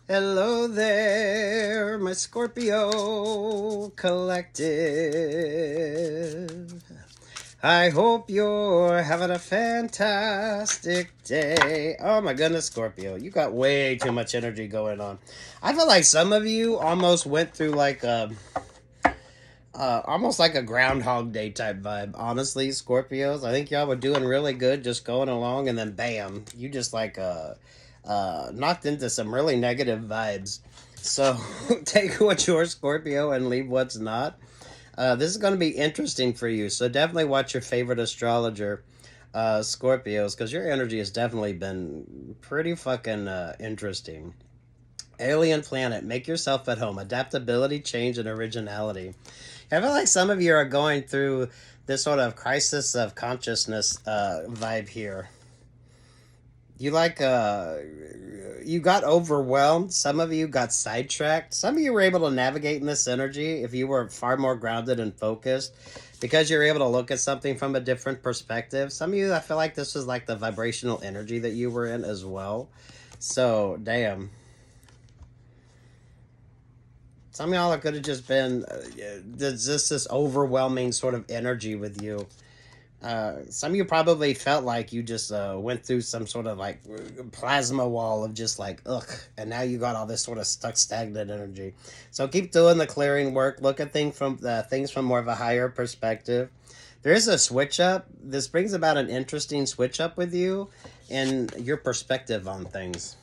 Hello there, my Scorpio collective. I hope you're having a fantastic day. Oh my goodness, Scorpio, you got way too much energy going on. I feel like some of you almost went through like almost like a Groundhog Day type vibe. Honestly, Scorpios, I think y'all were doing really good, just going along, and then bam, you just like knocked into some really negative vibes. So take what's your Scorpio and leave what's not. This is going to be interesting for you. So definitely watch your favorite astrologer, Scorpios, because your energy has definitely been pretty fucking interesting. Alien planet, make yourself at home. Adaptability, change, and originality. I feel like some of you are going through this sort of crisis of consciousness vibe here. You you got overwhelmed. Some of you got sidetracked. Some of you were able to navigate in this energy if you were far more grounded and focused because you're able to look at something from a different perspective. Some of you, I feel like this was like the vibrational energy that you were in as well. So, damn. Some of y'all could have just been just this overwhelming sort of energy with you. Some of you probably felt like you just went through some sort of like plasma wall of just like ugh, and now you got all this sort of stuck stagnant energy. So keep doing the clearing work. Look at things from more of a higher perspective. There is a switch up. This brings about an interesting switch up with you and your perspective on things.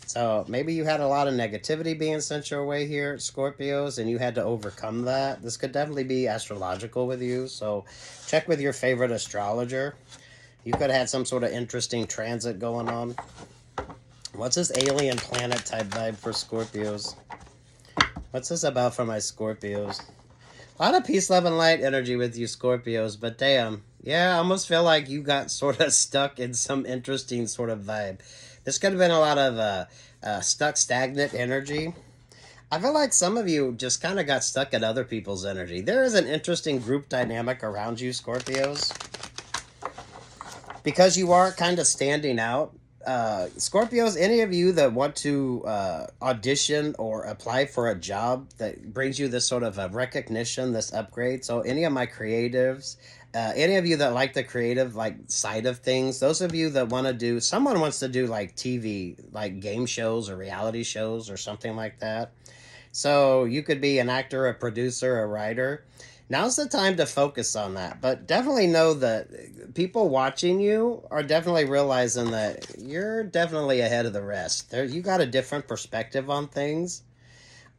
So maybe you had a lot of negativity being sent your way here, Scorpios, and you had to overcome that. This could definitely be astrological with you. So check with your favorite astrologer. You could have had some sort of interesting transit going on. What's this alien planet type vibe for Scorpios? What's this about for my Scorpios? A lot of peace, love, and light energy with you, Scorpios, but damn. Yeah, I almost feel like you got sort of stuck in some interesting sort of vibe. This could have been a lot of stuck, stagnant energy. I feel like some of you just kind of got stuck in other people's energy. There is an interesting group dynamic around you, Scorpios. Because you are kind of standing out. Scorpios, any of you that want to audition or apply for a job that brings you this sort of a recognition, this upgrade. So any of my creatives, any of you that like the creative like side of things, those of you that want to do, someone wants to do like TV, like game shows or reality shows or something like that. So you could be an actor, a producer, a writer. Now's the time to focus on that. But definitely know that people watching you are definitely realizing that you're definitely ahead of the rest. You got a different perspective on things.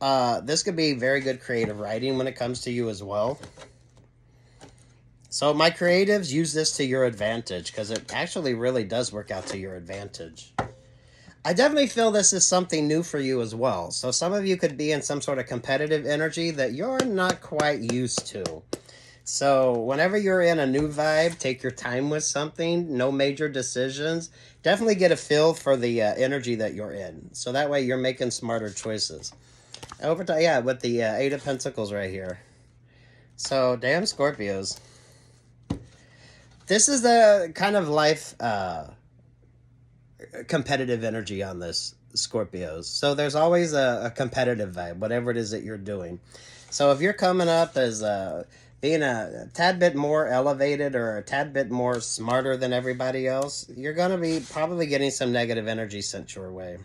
This could be very good creative writing when it comes to you as well. So my creatives, use this to your advantage because it actually really does work out to your advantage. I definitely feel this is something new for you as well. So some of you could be in some sort of competitive energy that you're not quite used to. So whenever you're in a new vibe, take your time with something, no major decisions. Definitely get a feel for the energy that you're in. So that way you're making smarter choices. Over to, yeah, with the Eight of Pentacles right here. So damn Scorpios. This is the kind of life competitive energy on this, Scorpios. So there's always a competitive vibe, whatever it is that you're doing. So if you're coming up as being a tad bit more elevated or a tad bit more smarter than everybody else, you're going to be probably getting some negative energy sent your way.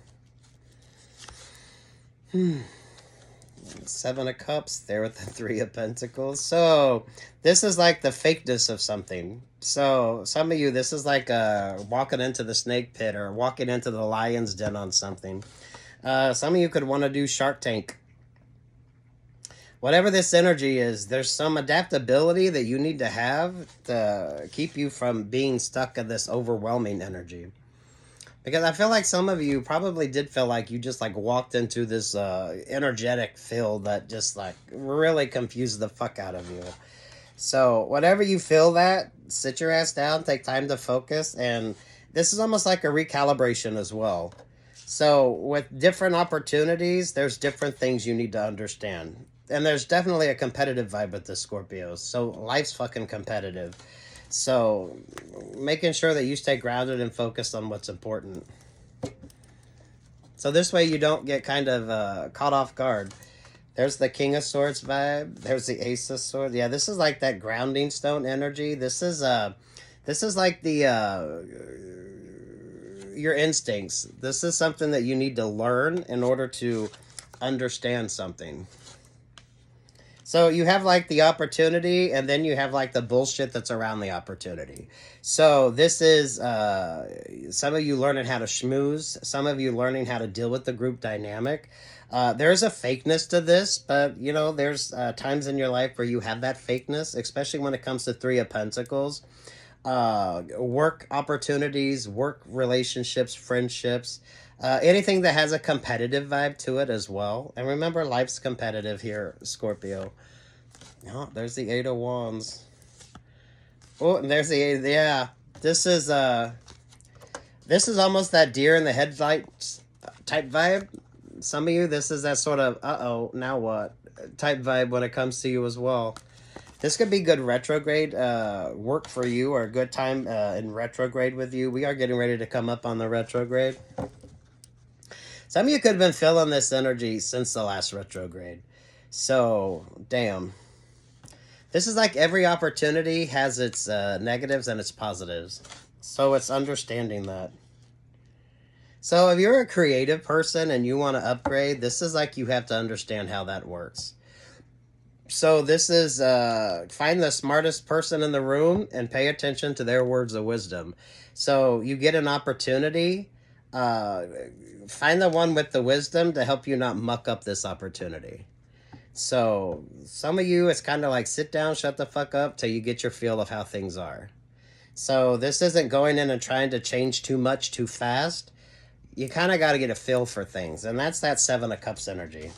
Seven of Cups there with the Three of Pentacles. So this is like the fakeness of something. So some of you, this is like walking into the snake pit or walking into the lion's den on something. Some of you could want to do Shark Tank. Whatever this energy is, there's some adaptability that you need to have to keep you from being stuck in this overwhelming energy. Because I feel like some of you probably did feel like you just like walked into this energetic field that just like really confused the fuck out of you. So whatever you feel that, sit your ass down, take time to focus, and this is almost like a recalibration as well. So with different opportunities, there's different things you need to understand. And there's definitely a competitive vibe with the Scorpios. So life's fucking competitive. So making sure that you stay grounded and focused on what's important. So this way you don't get kind of caught off guard. There's the King of Swords vibe. There's the Ace of Swords. Yeah, this is like that grounding stone energy. This is like the your instincts. This is something that you need to learn in order to understand something. So you have like the opportunity, and then you have like the bullshit that's around the opportunity. So this is some of you learning how to schmooze, some of you learning how to deal with the group dynamic. There's a fakeness to this, but you know, there's times in your life where you have that fakeness, especially when it comes to Three of Pentacles. Work opportunities, work relationships, friendships, anything that has a competitive vibe to it as well. And remember, life's competitive here, Scorpio. Oh, there's the Eight of Wands. Oh, and there's the Eight. Yeah, this is almost that deer in the headlights type vibe. Some of you, this is that sort of uh-oh, now what type vibe when it comes to you as well. This could be good retrograde work for you, or a good time in retrograde with you. We are getting ready to come up on the retrograde. Some of you could have been feeling this energy since the last retrograde. So, damn. This is like every opportunity has its negatives and its positives. So it's understanding that. So if you're a creative person and you want to upgrade, this is like you have to understand how that works. So this is find the smartest person in the room and pay attention to their words of wisdom. So you get an opportunity, find the one with the wisdom to help you not muck up this opportunity. So some of you, it's kind of like sit down, shut the fuck up till you get your feel of how things are. So this isn't going in and trying to change too much too fast. You kind of got to get a feel for things. And that's that Seven of Cups energy.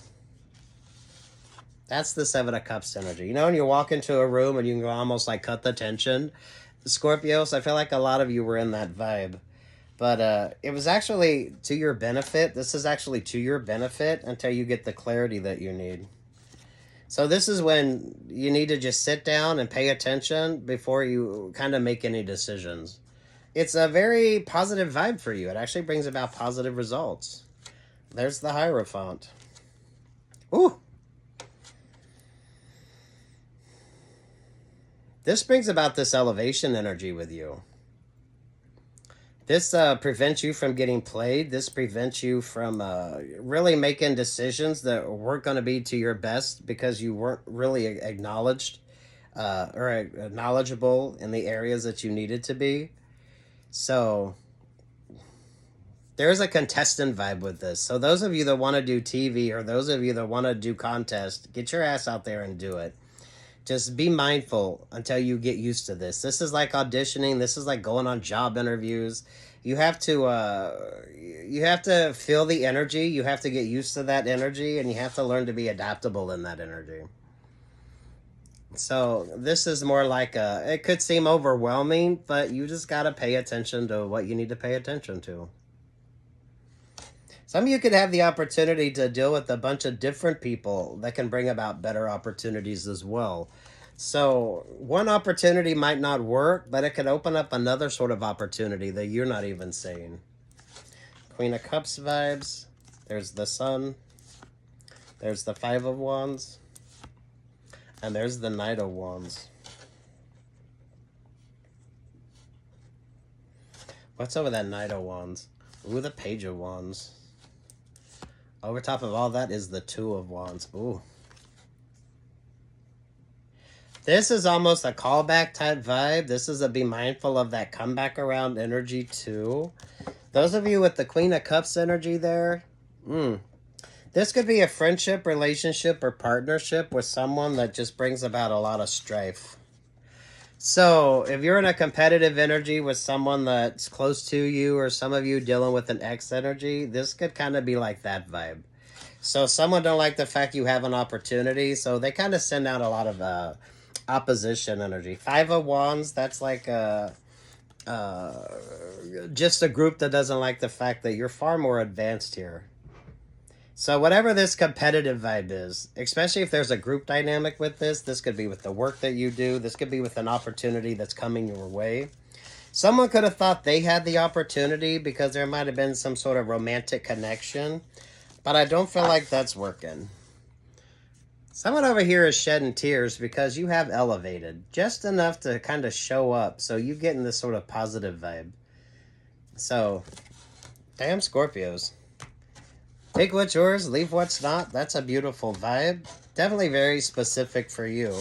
That's the Seven of Cups energy. You know, when you walk into a room and you can almost like cut the tension. Scorpios, I feel like a lot of you were in that vibe. But it was actually to your benefit. This is actually to your benefit until you get the clarity that you need. So this is when you need to just sit down and pay attention before you kind of make any decisions. It's a very positive vibe for you. It actually brings about positive results. There's the Hierophant. Ooh. This brings about this elevation energy with you. This prevents you from getting played. This prevents you from really making decisions that weren't going to be to your best because you weren't really acknowledged or knowledgeable in the areas that you needed to be. So there's a contestant vibe with this. So those of you that want to do TV, or those of you that want to do contest, get your ass out there and do it. Just be mindful until you get used to this. This is like auditioning. This is like going on job interviews. You have to feel the energy. You have to get used to that energy, and you have to learn to be adaptable in that energy. So this is more like it could seem overwhelming, but you just got to pay attention to what you need to pay attention to. Some of you could have the opportunity to deal with a bunch of different people that can bring about better opportunities as well. So one opportunity might not work, but it could open up another sort of opportunity that you're not even seeing. Queen of Cups vibes. There's the Sun. There's the Five of Wands. And there's the Knight of Wands. What's over that Knight of Wands? Ooh, the Page of Wands. Over top of all that is the Two of Wands. Ooh. This is almost a callback type vibe. This is a be mindful of that comeback around energy too. Those of you with the Queen of Cups energy there, this could be a friendship, relationship, or partnership with someone that just brings about a lot of strife. So if you're in a competitive energy with someone that's close to you, or some of you dealing with an ex energy, this could kind of be like that vibe. So someone don't like the fact you have an opportunity, so they kind of send out a lot of opposition energy. Five of Wands, that's like just a group that doesn't like the fact that you're far more advanced here. So whatever this competitive vibe is, especially if there's a group dynamic with this, this could be with the work that you do. This could be with an opportunity that's coming your way. Someone could have thought they had the opportunity because there might have been some sort of romantic connection, but I don't feel like that's working. Someone over here is shedding tears because you have elevated just enough to kind of show up, so you get in this sort of positive vibe. So, damn Scorpios. Take what's yours, leave what's not. That's a beautiful vibe. Definitely very specific for you.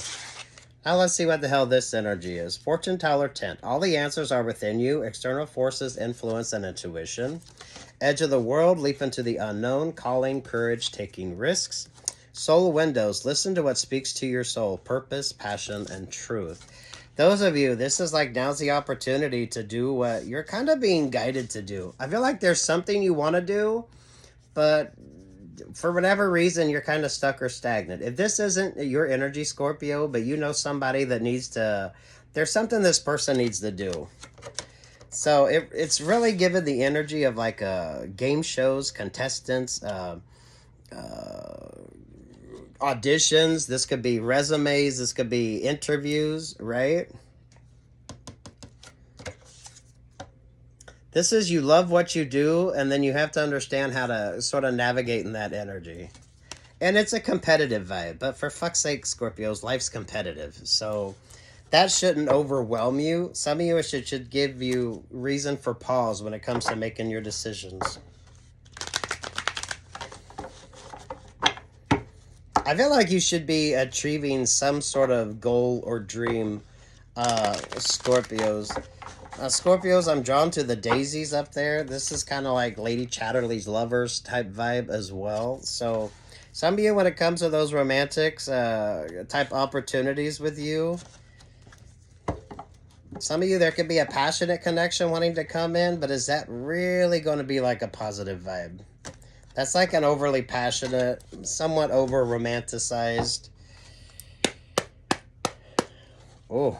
Now let's see what the hell this energy is. Fortune Teller Tent. All the answers are within you. External forces, influence, and intuition. Edge of the world, leap into the unknown. Calling, courage, taking risks. Soul windows. Listen to what speaks to your soul. Purpose, passion, and truth. Those of you, this is like now's the opportunity to do what you're kind of being guided to do. I feel like there's something you want to do, but for whatever reason, you're kind of stuck or stagnant. If this isn't your energy, Scorpio, but you know somebody that needs to, there's something this person needs to do. So it's really given the energy of like game shows, contestants, auditions. This could be resumes. This could be interviews, right? This is you love what you do, and then you have to understand how to sort of navigate in that energy. And it's a competitive vibe, but for fuck's sake, Scorpios, life's competitive. So that shouldn't overwhelm you. Some of you, it should give you reason for pause when it comes to making your decisions. I feel like you should be achieving some sort of goal or dream, Scorpios. Scorpios, I'm drawn to the daisies up there. This is kind of like Lady Chatterley's Lovers type vibe as well. So some of you, when it comes to those romantics type opportunities with you, some of you, there could be a passionate connection wanting to come in, but is that really going to be like a positive vibe? That's like an overly passionate, somewhat over romanticized. Oh.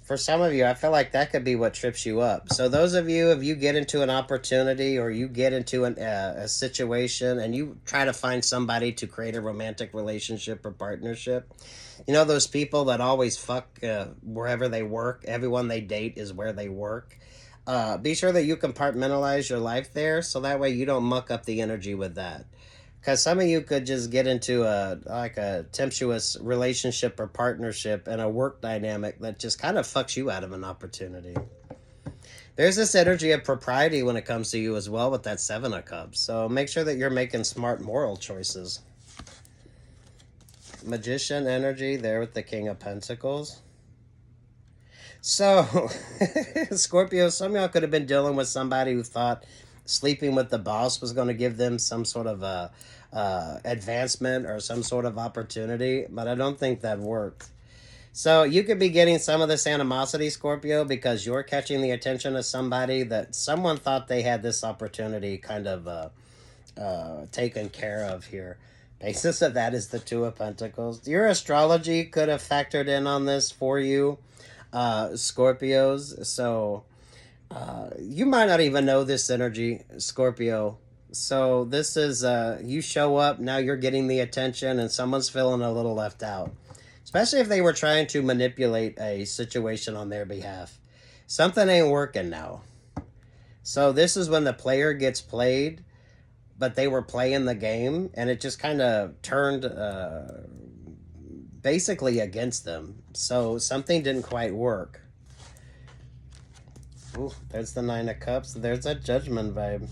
For some of you, I feel like that could be what trips you up. So those of you, if you get into an opportunity or you get into a situation and you try to find somebody to create a romantic relationship or partnership, you know those people that always fuck wherever they work, everyone they date is where they work. Be sure that you compartmentalize your life there so that way you don't muck up the energy with that. Because some of you could just get into a tempestuous relationship or partnership and a work dynamic that just kind of fucks you out of an opportunity. There's this energy of propriety when it comes to you as well with that Seven of Cups. So make sure that you're making smart moral choices. Magician energy there with the King of Pentacles. So, Scorpio, some of y'all could have been dealing with somebody who thought sleeping with the boss was going to give them some sort of advancement or some sort of opportunity, but I don't think that worked. So you could be getting some of this animosity, Scorpio, because you're catching the attention of somebody that someone thought they had this opportunity kind of taken care of here. Basis of that is the Two of Pentacles. Your astrology could have factored in on this for you, Scorpios. So you might not even know this energy, Scorpio. So this is, you show up, now you're getting the attention, and someone's feeling a little left out. Especially if they were trying to manipulate a situation on their behalf. Something ain't working now. So this is when the player gets played, but they were playing the game, and it just kind of turned basically against them. So something didn't quite work. Ooh, there's the Nine of Cups. There's that Judgment vibe.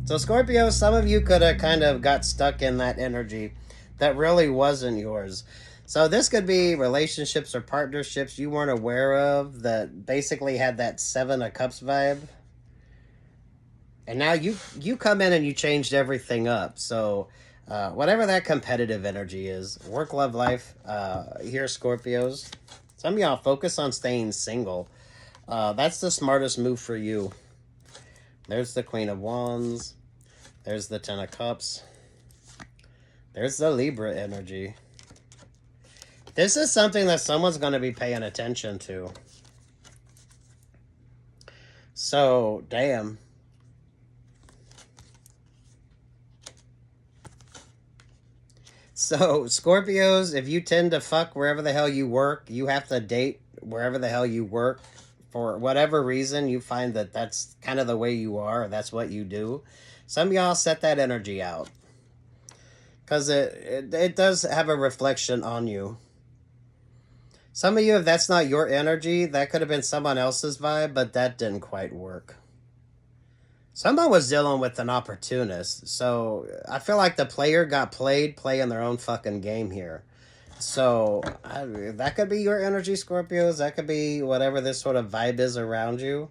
So Scorpio, some of you could have kind of got stuck in that energy that really wasn't yours. So this could be relationships or partnerships you weren't aware of that basically had that Seven of Cups vibe. And now you come in and you changed everything up. So whatever that competitive energy is, work, love, life, here, Scorpios. Some of y'all focus on staying single. That's the smartest move for you. There's the Queen of Wands. There's the Ten of Cups. There's the Libra energy. This is something that someone's going to be paying attention to. So, damn. So, Scorpios, if you tend to fuck wherever the hell you work, you have to date wherever the hell you work, for whatever reason, you find that that's kind of the way you are, or that's what you do. Some of y'all set that energy out. Because it does have a reflection on you. Some of you, if that's not your energy, that could have been someone else's vibe, but that didn't quite work. Someone was dealing with an opportunist. So I feel like the player got playing their own fucking game here. So that could be your energy, Scorpios. That could be whatever this sort of vibe is around you.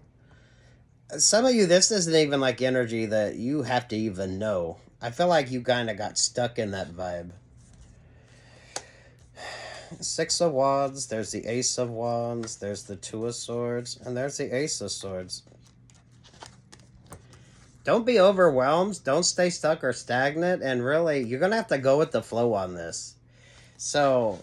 Some of you, this isn't even like energy that you have to even know. I feel like you kind of got stuck in that vibe. Six of Wands, there's the Ace of Wands, there's the Two of Swords, and there's the Ace of Swords. Don't be overwhelmed. Don't stay stuck or stagnant. And really, you're going to have to go with the flow on this. So,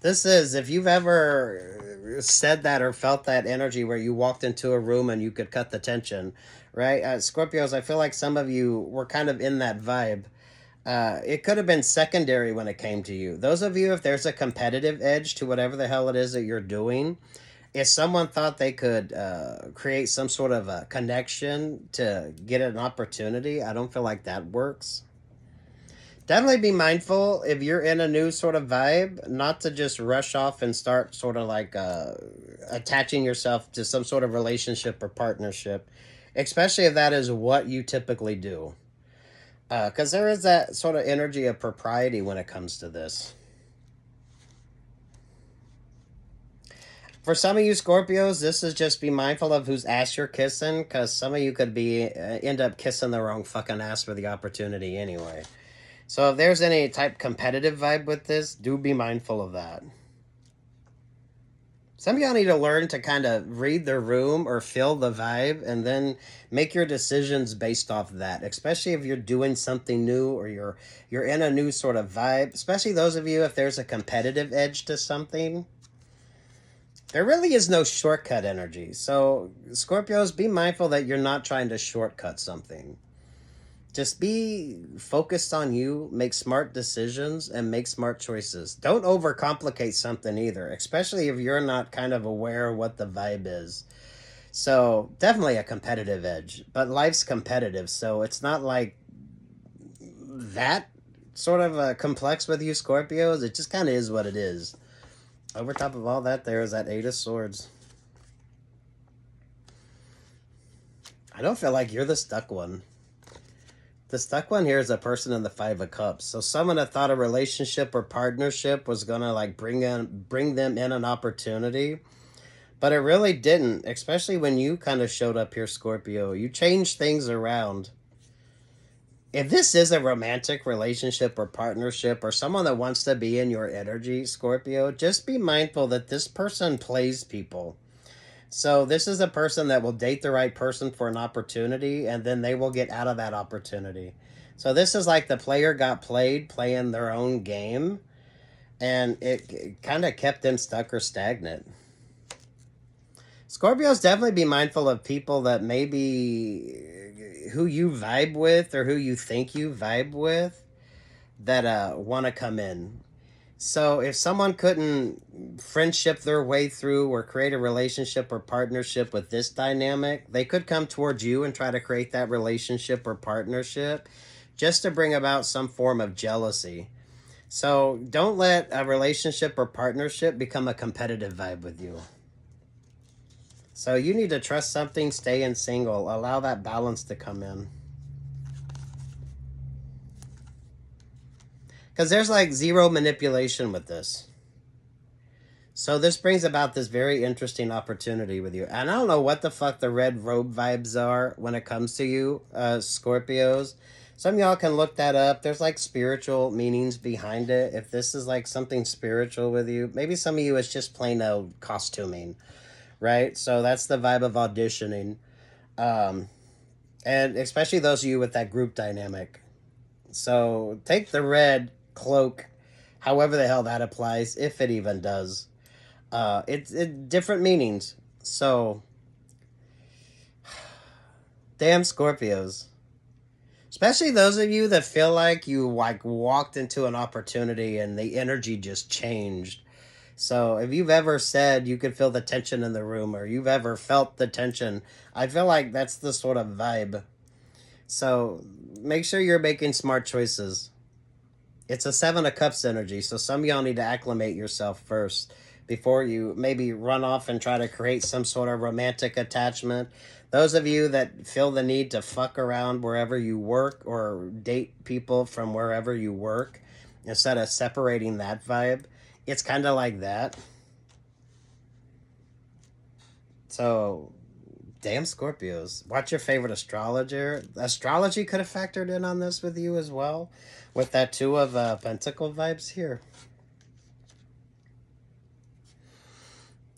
this is, if you've ever said that or felt that energy where you walked into a room and you could cut the tension, right? Scorpios, I feel like some of you were kind of in that vibe. It could have been secondary when it came to you. Those of you, if there's a competitive edge to whatever the hell it is that you're doing, if someone thought they could create some sort of a connection to get an opportunity, I don't feel like that works. Definitely be mindful if you're in a new sort of vibe, not to just rush off and start sort of like attaching yourself to some sort of relationship or partnership, especially if that is what you typically do. Because there is that sort of energy of propriety when it comes to this. For some of you Scorpios, this is just be mindful of whose ass you're kissing, because some of you could be end up kissing the wrong fucking ass for the opportunity anyway. So if there's any type competitive vibe with this, do be mindful of that. Some of y'all need to learn to kind of read the room or feel the vibe and then make your decisions based off that, especially if you're doing something new or you're in a new sort of vibe, especially those of you if there's a competitive edge to something. There really is no shortcut energy. So Scorpios, be mindful that you're not trying to shortcut something. Just be focused on you, make smart decisions, and make smart choices. Don't overcomplicate something either, especially if you're not kind of aware of what the vibe is. So, definitely a competitive edge. But life's competitive, so it's not like that sort of complex with you, Scorpios. It just kind of is what it is. Over top of all that, there is that Eight of Swords. I don't feel like you're the stuck one. The stuck one here is a person in the Five of Cups. So someone that thought a relationship or partnership was going to like bring them in an opportunity. But it really didn't, especially when you kind of showed up here, Scorpio. You changed things around. If this is a romantic relationship or partnership or someone that wants to be in your energy, Scorpio, just be mindful that this person plays people. So this is a person that will date the right person for an opportunity, and then they will get out of that opportunity. So this is like the player got playing their own game, and it kind of kept them stuck or stagnant. Scorpios, definitely be mindful of people that maybe who you vibe with or who you think you vibe with that want to come in. So if someone couldn't friendship their way through or create a relationship or partnership with this dynamic, they could come towards you and try to create that relationship or partnership just to bring about some form of jealousy. So don't let a relationship or partnership become a competitive vibe with you. So you need to trust something, stay in single, allow that balance to come in. Because there's like zero manipulation with this. So this brings about this very interesting opportunity with you. And I don't know what the fuck the red robe vibes are when it comes to you, Scorpios. Some of y'all can look that up. There's like spiritual meanings behind it. If this is like something spiritual with you, maybe some of you it's just plain old costuming, right? So that's the vibe of auditioning. And especially those of you with that group dynamic. So take the red cloak, however the hell that applies, if it even does. It's different meanings. So, damn Scorpios. Especially those of you that feel like you like walked into an opportunity and the energy just changed. So if you've ever said you could feel the tension in the room, or you've ever felt the tension, I feel like that's the sort of vibe. So make sure you're making smart choices. It's a Seven of Cups energy, so some of y'all need to acclimate yourself first before you maybe run off and try to create some sort of romantic attachment. Those of you that feel the need to fuck around wherever you work or date people from wherever you work, instead of separating that vibe, it's kind of like that. So, damn Scorpios. Watch your favorite astrologer. Astrology could have factored in on this with you as well, with that Two of Pentacle vibes here.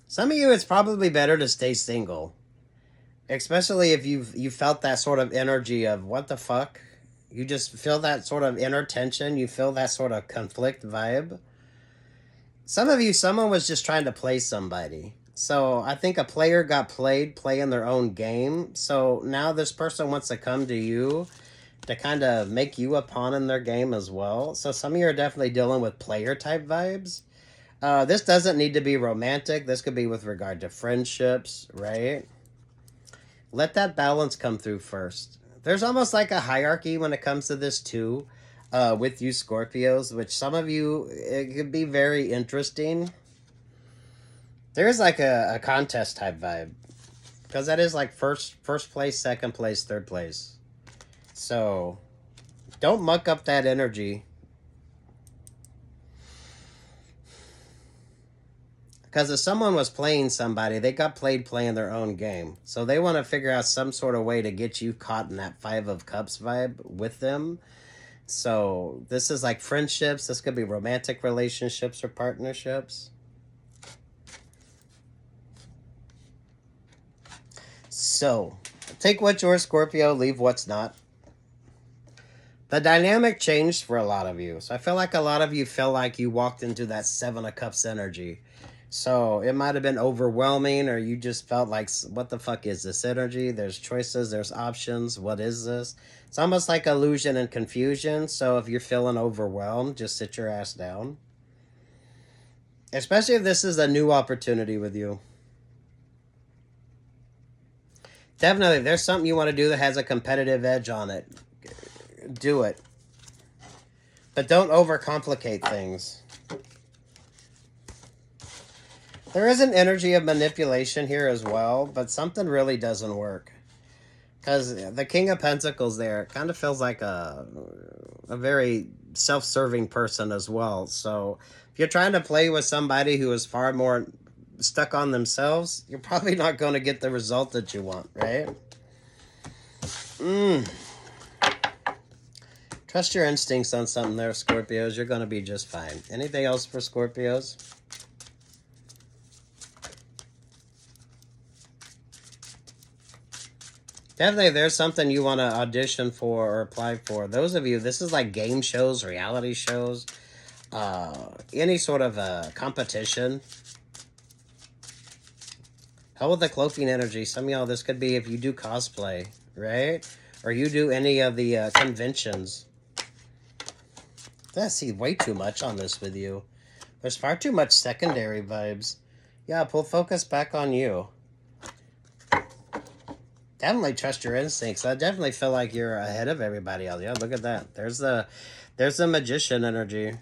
Some of you, it's probably better to stay single. Especially if you felt that sort of energy of what the fuck. You just feel that sort of inner tension. You feel that sort of conflict vibe. Some of you, someone was just trying to play somebody. So I think a player got playing their own game. So now this person wants to come to you to kind of make you a pawn in their game as well. So some of you are definitely dealing with player type vibes. This doesn't need to be romantic. This could be with regard to friendships, right? Let that balance come through first. There's almost like a hierarchy when it comes to this too, with you Scorpios, which some of you, it could be very interesting. There's like a contest type vibe, because that is like first place, second place, third place. So don't muck up that energy. Because if someone was playing somebody, they got playing their own game. So they want to figure out some sort of way to get you caught in that Five of Cups vibe with them. So this is like friendships. This could be romantic relationships or partnerships. So take what's yours, Scorpio. Leave what's not. The dynamic changed for a lot of you. So I feel like a lot of you felt like you walked into that Seven of Cups energy. So it might have been overwhelming, or you just felt like, what the fuck is this energy? There's choices, there's options. What is this? It's almost like illusion and confusion. So if you're feeling overwhelmed, just sit your ass down. Especially if this is a new opportunity with you. Definitely, there's something you want to do that has a competitive edge on it. Do it. But don't overcomplicate things. There is an energy of manipulation here as well, but something really doesn't work. Because the King of Pentacles there kind of feels like a very self-serving person as well. So if you're trying to play with somebody who is far more stuck on themselves, you're probably not going to get the result that you want, right? Trust your instincts on something there, Scorpios. You're going to be just fine. Anything else for Scorpios? Definitely, there's something you want to audition for or apply for. Those of you, this is like game shows, reality shows, any sort of competition. Hell with the cloaking energy. Some of y'all, this could be if you do cosplay, right? Or you do any of the conventions. I see way too much on this with you. There's far too much secondary vibes. Yeah, pull focus back on you. Definitely trust your instincts. I definitely feel like you're ahead of everybody else. Yeah, look at that. There's the magician energy.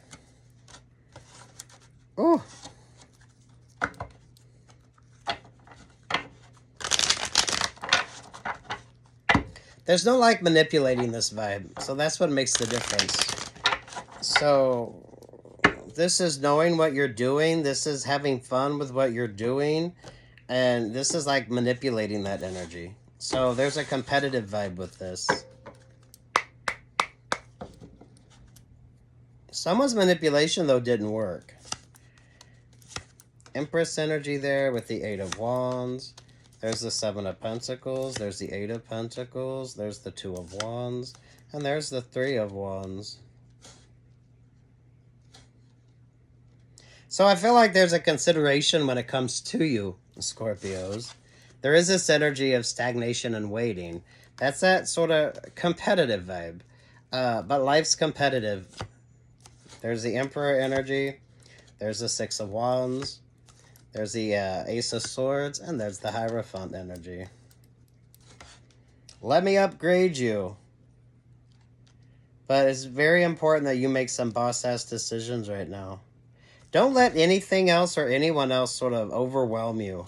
Ooh. There's no like manipulating this vibe. So that's what makes the difference. So this is knowing what you're doing. This is having fun with what you're doing. And this is like manipulating that energy. So there's a competitive vibe with this. Someone's manipulation, though, didn't work. Empress energy there with the Eight of Wands. There's the Seven of Pentacles. There's the Eight of Pentacles. There's the Two of Wands. And there's the Three of Wands. So I feel like there's a consideration when it comes to you, Scorpios. There is this energy of stagnation and waiting. That's that sort of competitive vibe. But life's competitive. There's the Emperor energy. There's the Six of Wands. There's the Ace of Swords. And there's the Hierophant energy. Let me upgrade you. But it's very important that you make some boss-ass decisions right now. Don't let anything else or anyone else sort of overwhelm you.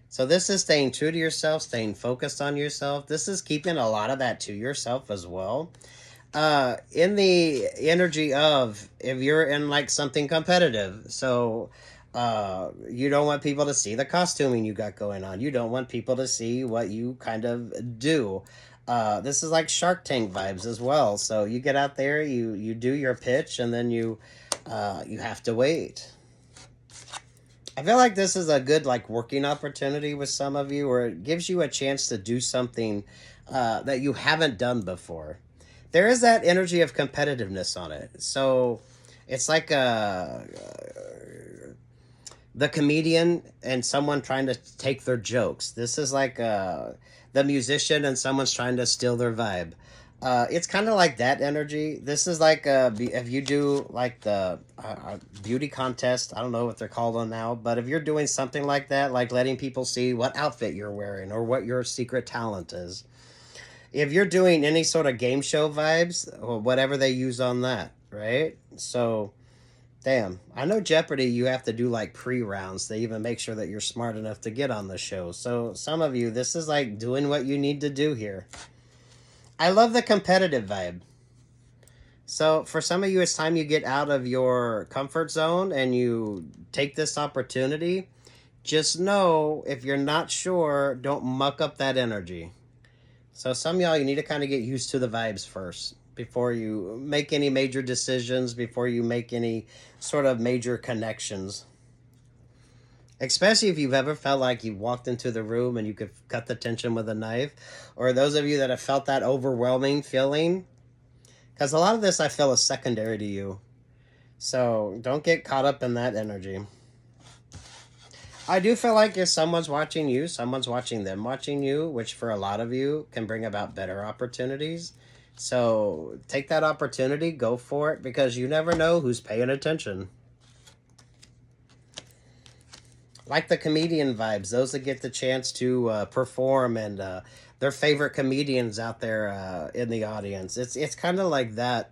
So this is staying true to yourself, staying focused on yourself. This is keeping a lot of that to yourself as well. In the energy of, if you're in like something competitive, so you don't want people to see the costuming you got going on. You don't want people to see what you kind of do. This is like Shark Tank vibes as well. So you get out there, you do your pitch, and then you have to wait. I feel like this is a good like working opportunity with some of you, or it gives you a chance to do something that you haven't done before. There is that energy of competitiveness on it. So it's like the comedian and someone trying to take their jokes. This is like the musician and someone's trying to steal their vibe. It's kind of like that energy. This is like if you do like the beauty contest, I don't know what they're called on now, but if you're doing something like that, like letting people see what outfit you're wearing or what your secret talent is. If you're doing any sort of game show vibes, or whatever they use on that, right? So, damn. I know Jeopardy, you have to do like pre-rounds. They even make sure that you're smart enough to get on the show. So, some of you, this is like doing what you need to do here. I love the competitive vibe. So, for some of you, it's time you get out of your comfort zone and you take this opportunity. Just know, if you're not sure, don't muck up that energy. So some of y'all, you need to kind of get used to the vibes first before you make any major decisions, before you make any sort of major connections. Especially if you've ever felt like you walked into the room and you could cut the tension with a knife. Or those of you that have felt that overwhelming feeling. Because a lot of this I feel is secondary to you. So don't get caught up in that energy. I do feel like if someone's watching you, someone's watching them watching you, which for a lot of you can bring about better opportunities. So take that opportunity, go for it, because you never know who's paying attention. Like the comedian vibes, those that get the chance to perform and their favorite comedians out there in the audience. It's kind of like that.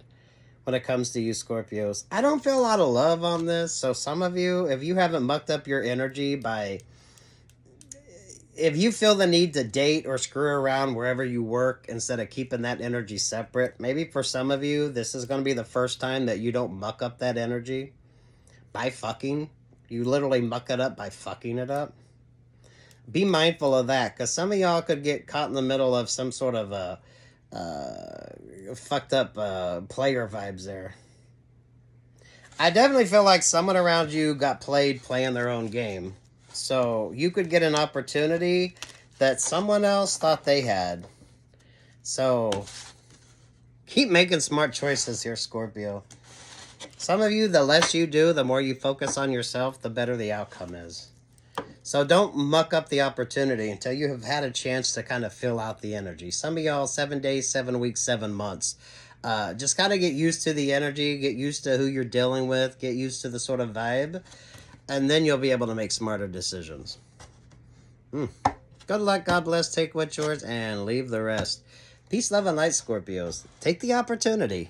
When it comes to you Scorpios, I don't feel a lot of love on this. So some of you, if you haven't mucked up your energy by, if you feel the need to date or screw around wherever you work instead of keeping that energy separate, maybe for some of you, this is going to be the first time that you don't muck up that energy by fucking. You literally muck it up by fucking it up. Be mindful of that, because some of y'all could get caught in the middle of some sort of fucked up player vibes there. I definitely feel like someone around you got playing their own game. So you could get an opportunity that someone else thought they had. So keep making smart choices here, Scorpio. Some of you, the less you do, the more you focus on yourself, the better the outcome is. So don't muck up the opportunity until you have had a chance to kind of fill out the energy. Some of y'all, 7 days, 7 weeks, 7 months. Just kind of get used to the energy, get used to who you're dealing with, get used to the sort of vibe, and then you'll be able to make smarter decisions. Good luck, God bless, take what's yours, and leave the rest. Peace, love, and light, Scorpios. Take the opportunity.